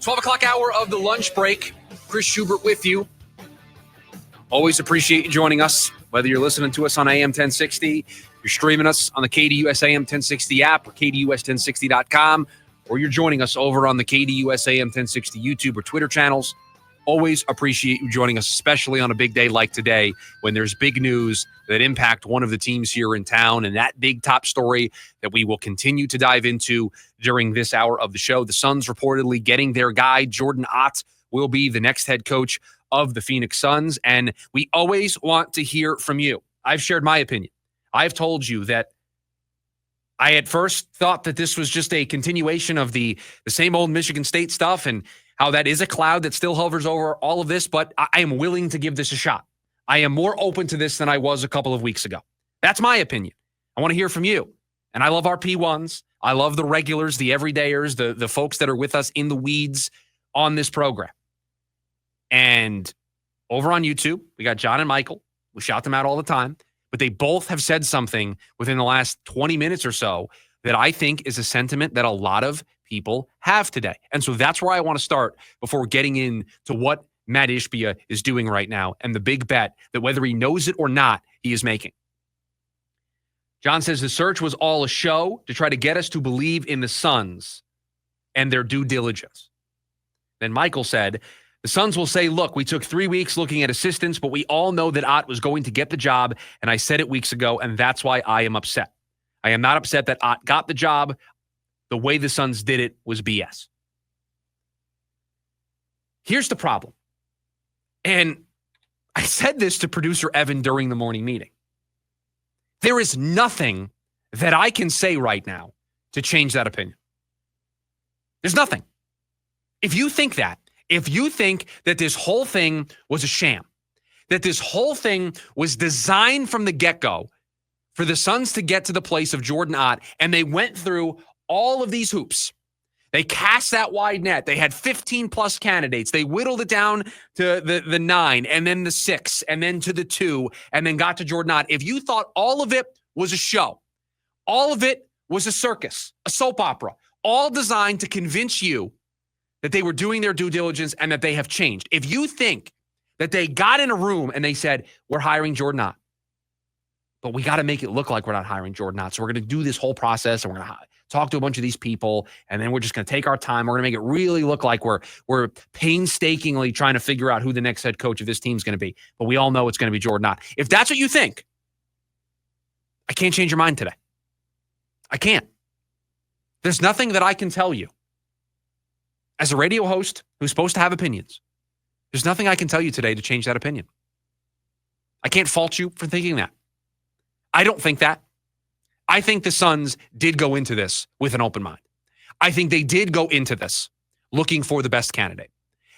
12 o'clock hour of the lunch break. Chris Schubert with you. Always appreciate you joining us, whether you're listening to us on AM 1060, you're streaming us on the KDUS AM 1060 app or KDUS1060.com, or you're joining us over on the KDUS AM 1060 YouTube or Twitter channels. Always appreciate you joining us, especially on a big day like today when there's big news that impact one of the teams here in town, and that big top story that we will continue to dive into during this hour of the show. The Suns reportedly getting their guy. Jordan Ott will be the next head coach of the Phoenix Suns, and we always want to hear from you. I've shared my opinion. I've told you that I at first thought that this was just a continuation of the same old Michigan State stuff and how that is a cloud that still hovers over all of this, but I am willing to give this a shot. I am more open to this than I was a couple of weeks ago. That's my opinion. I want to hear from you. And I love our P1s. I love the regulars, the everydayers, the folks that are with us in the weeds on this program. And over on YouTube, we got John and Michael. We shout them out all the time. But they both have said something within the last 20 minutes or so that I think is a sentiment that a lot of people have today. And so that's where I want to start before getting into what Mat Ishbia is doing right now and the big bet that whether he knows it or not, he is making. John says the search was all a show to try to get us to believe in the Suns and their due diligence. Then Michael said, the Suns will say, look, we took 3 weeks looking at assistants, but we all know that Ott was going to get the job, and I said it weeks ago, and that's why I am upset. I am not upset that Ott got the job. The way the Suns did it was BS. Here's the problem. And I said this to producer Evan during the morning meeting. There is nothing that I can say right now to change that opinion. There's nothing. If you think that this whole thing was a sham, that this whole thing was designed from the get-go for the Suns to get to the place of Jordan Ott, and they went through all of these hoops. They cast that wide net. They had 15-plus candidates. They whittled it down to the 9, and then the 6, and then to the 2, and then got to Jordan Ott. If you thought all of it was a show, all of it was a circus, a soap opera, all designed to convince you that they were doing their due diligence and that they have changed. If you think that they got in a room and they said, we're hiring Jordan Ott, but we got to make it look like we're not hiring Jordan Ott, so we're going to do this whole process, and we're going to talk to a bunch of these people, and then we're just going to take our time. We're going to make it really look like we're painstakingly trying to figure out who the next head coach of this team is going to be. But we all know it's going to be Jordan Ott. If that's what you think, I can't change your mind today. I can't. There's nothing that I can tell you as a radio host who's supposed to have opinions. There's nothing I can tell you today to change that opinion. I can't fault you for thinking that. I don't think that. I think the Suns did go into this with an open mind. I think they did go into this looking for the best candidate.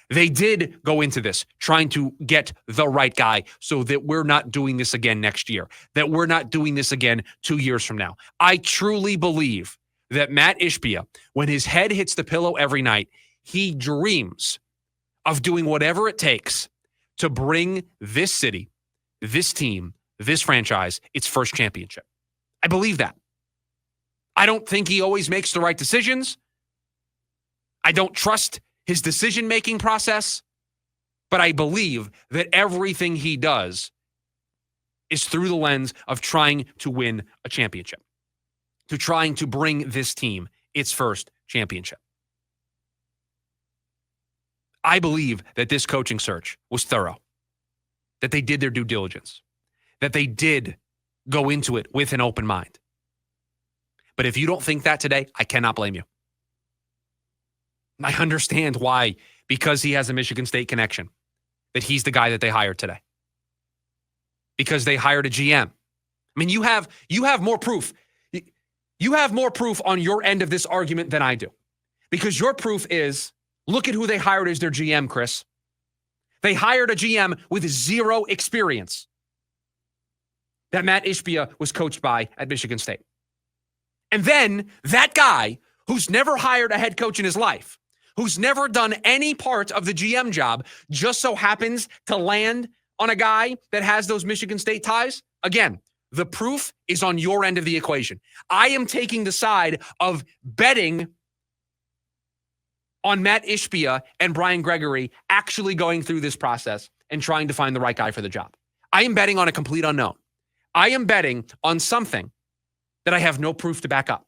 They did go into this trying to get the right guy so that we're not doing this again next year, that we're not doing this again 2 years from now. I truly believe that Mat Ishbia, when his head hits the pillow every night, he dreams of doing whatever it takes to bring this city, this team, this franchise, its first championship. I believe that. I don't think he always makes the right decisions. I don't trust his decision-making process, but I believe that everything he does is through the lens of trying to win a championship, to trying to bring this team its first championship. I believe that this coaching search was thorough, that they did their due diligence, that they did go into it with an open mind. But if you don't think that today, I cannot blame you. I understand why, because he has a Michigan State connection, that he's the guy that they hired today. Because they hired a GM. I mean, you have more proof. You have more proof on your end of this argument than I do. Because your proof is, look at who they hired as their GM, Chris. They hired a GM with zero experience that Mat Ishbia was coached by at Michigan State. And then that guy who's never hired a head coach in his life, who's never done any part of the GM job, just so happens to land on a guy that has those Michigan State ties. Again, the proof is on your end of the equation. I am taking the side of betting on Mat Ishbia and Brian Gregory actually going through this process and trying to find the right guy for the job. I am betting on a complete unknown. I am betting on something that I have no proof to back up.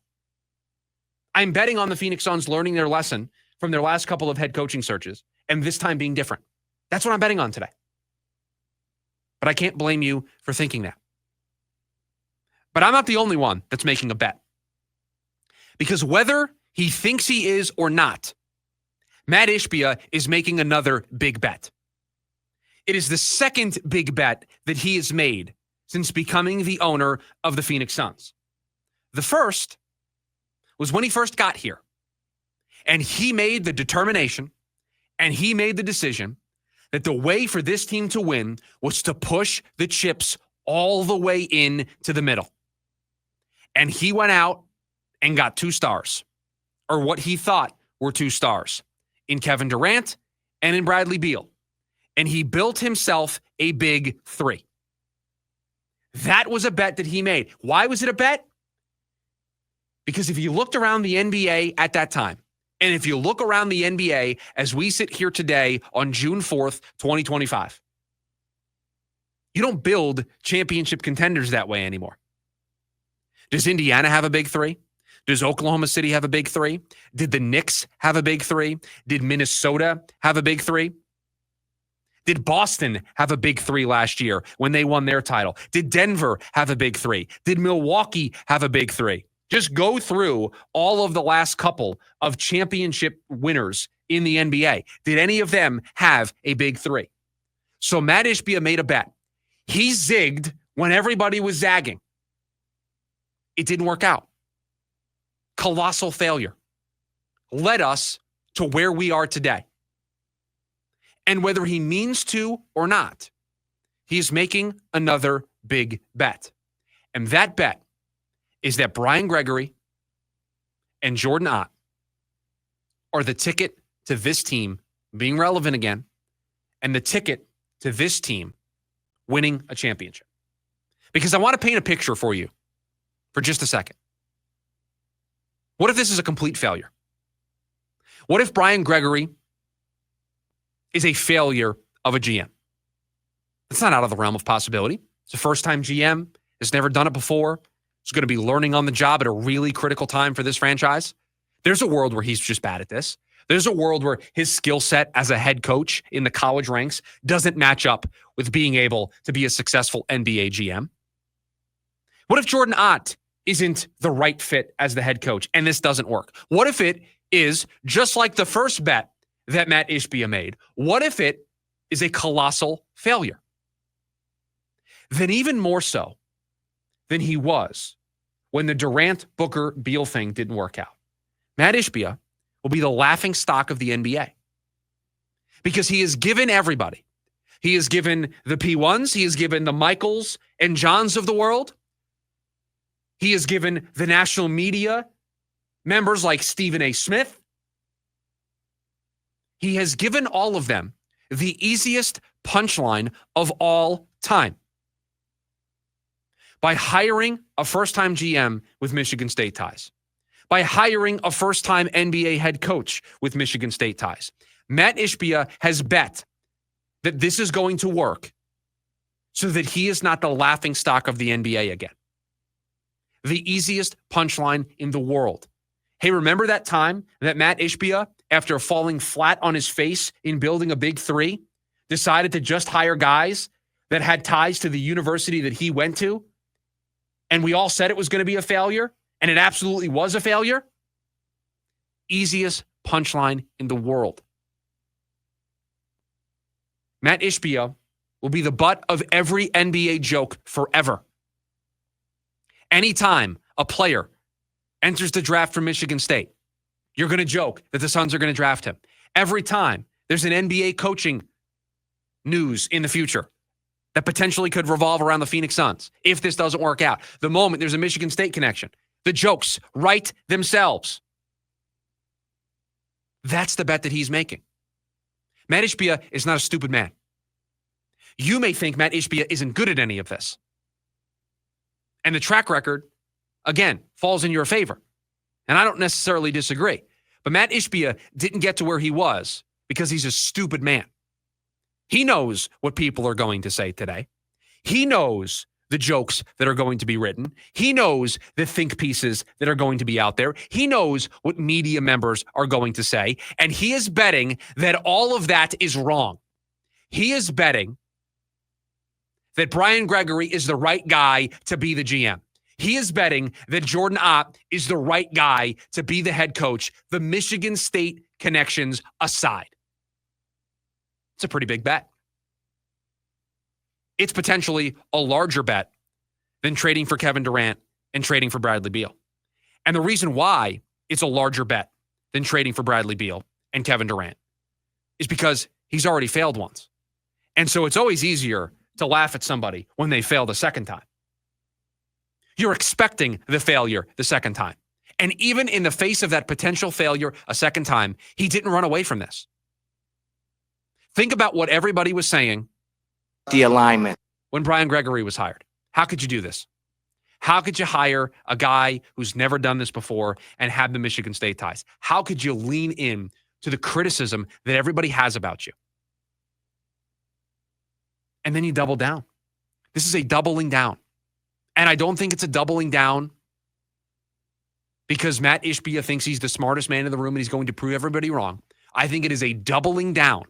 I'm betting on the Phoenix Suns learning their lesson from their last couple of head coaching searches and this time being different. That's what I'm betting on today. But I can't blame you for thinking that. But I'm not the only one that's making a bet. Because whether he thinks he is or not, Mat Ishbia is making another big bet. It is the second big bet that he has made since becoming the owner of the Phoenix Suns. The first was when he first got here. And he made the determination and he made the decision that the way for this team to win was to push the chips all the way in to the middle. And he went out and got 2 stars, or what he thought were 2 stars, in Kevin Durant and in Bradley Beal. And he built himself a big 3. That was a bet that he made. Why was it a bet? Because if you looked around the NBA at that time, and if you look around the NBA as we sit here today on June 4th, 2025, you don't build championship contenders that way anymore. Does Indiana have a big 3? Does Oklahoma City have a big 3? Did the Knicks have a big 3? Did Minnesota have a big 3? Did Boston have a big 3 last year when they won their title? Did Denver have a big 3? Did Milwaukee have a big 3? Just go through all of the last couple of championship winners in the NBA. Did any of them have a big 3? So Mat Ishbia made a bet. He zigged when everybody was zagging. It didn't work out. Colossal failure. Led us to where we are today. And whether he means to or not, he's making another big bet. And that bet is that Brian Gregory and Jordan Ott are the ticket to this team being relevant again and the ticket to this team winning a championship. Because I want to paint a picture for you for just a second. What if this is a complete failure? What if Brian Gregory is a failure of a GM? It's not out of the realm of possibility. It's a first-time GM. Has never done it before. He's going to be learning on the job at a really critical time for this franchise. There's a world where he's just bad at this. There's a world where his skill set as a head coach in the college ranks doesn't match up with being able to be a successful NBA GM. What if Jordan Ott isn't the right fit as the head coach and this doesn't work? What if it is just like the first bet that Mat Ishbia made? What if it is a colossal failure? Then even more so than he was when the Durant, Booker, Beal thing didn't work out, Mat Ishbia will be the laughing stock of the NBA. Because he has given everybody. He has given the P1s. He has given the Michaels and Johns of the world. He has given the national media members like Stephen A. Smith. He has given all of them the easiest punchline of all time by hiring a first-time GM with Michigan State ties, by hiring a first-time NBA head coach with Michigan State ties. Mat Ishbia has bet that this is going to work so that he is not the laughing stock of the NBA again. The easiest punchline in the world. Hey, remember that time that Mat Ishbia, after falling flat on his face in building a big 3, decided to just hire guys that had ties to the university that he went to? And we all said it was going to be a failure, and it absolutely was a failure? Easiest punchline in the world. Mat Ishbia will be the butt of every NBA joke forever. Anytime a player enters the draft from Michigan State, you're going to joke that the Suns are going to draft him. Every time there's an NBA coaching news in the future that potentially could revolve around the Phoenix Suns, if this doesn't work out, the moment there's a Michigan State connection, the jokes write themselves. That's the bet that he's making. Mat Ishbia is not a stupid man. You may think Mat Ishbia isn't good at any of this. And the track record, again, falls in your favor. And I don't necessarily disagree. But Mat Ishbia didn't get to where he was because he's a stupid man. He knows what people are going to say today. He knows the jokes that are going to be written. He knows the think pieces that are going to be out there. He knows what media members are going to say. And he is betting that all of that is wrong. He is betting that Brian Gregory is the right guy to be the GM. He is betting that Jordan Ott is the right guy to be the head coach, the Michigan State connections aside. It's a pretty big bet. It's potentially a larger bet than trading for Kevin Durant and trading for Bradley Beal. And the reason why it's a larger bet than trading for Bradley Beal and Kevin Durant is because he's already failed once. And so it's always easier to laugh at somebody when they fail the second time. You're expecting the failure the second time. And even in the face of that potential failure a second time, he didn't run away from this. Think about what everybody was saying. The alignment. When Brian Gregory was hired. How could you do this? How could you hire a guy who's never done this before and have the Michigan State ties? How could you lean in to the criticism that everybody has about you? And then you double down. This is a doubling down. And I don't think it's a doubling down because Mat Ishbia thinks he's the smartest man in the room and he's going to prove everybody wrong. I think it is a doubling down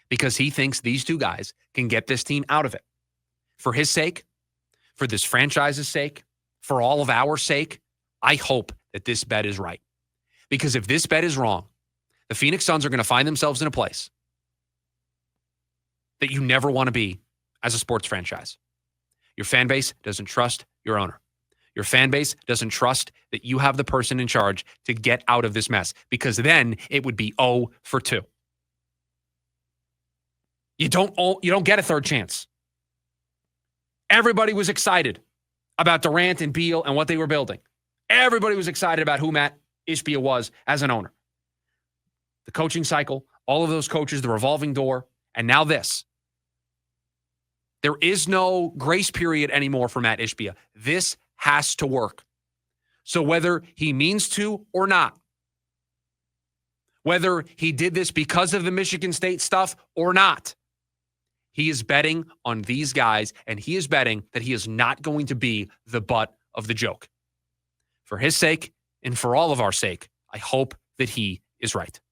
because he thinks these two guys can get this team out of it. For his sake, for this franchise's sake, for all of our sake, I hope that this bet is right. Because if this bet is wrong, the Phoenix Suns are going to find themselves in a place that you never want to be as a sports franchise. Your fan base doesn't trust your owner. Your fan base doesn't trust that you have the person in charge to get out of this mess because then it would be 0 for 2. You don't get a third chance. Everybody was excited about Durant and Beal and what they were building. Everybody was excited about who Mat Ishbia was as an owner. The coaching cycle, all of those coaches, the revolving door, and now this. There is no grace period anymore for Mat Ishbia. This has to work. So whether he means to or not, whether he did this because of the Michigan State stuff or not, he is betting on these guys, and he is betting that he is not going to be the butt of the joke. For his sake and for all of our sake, I hope that he is right.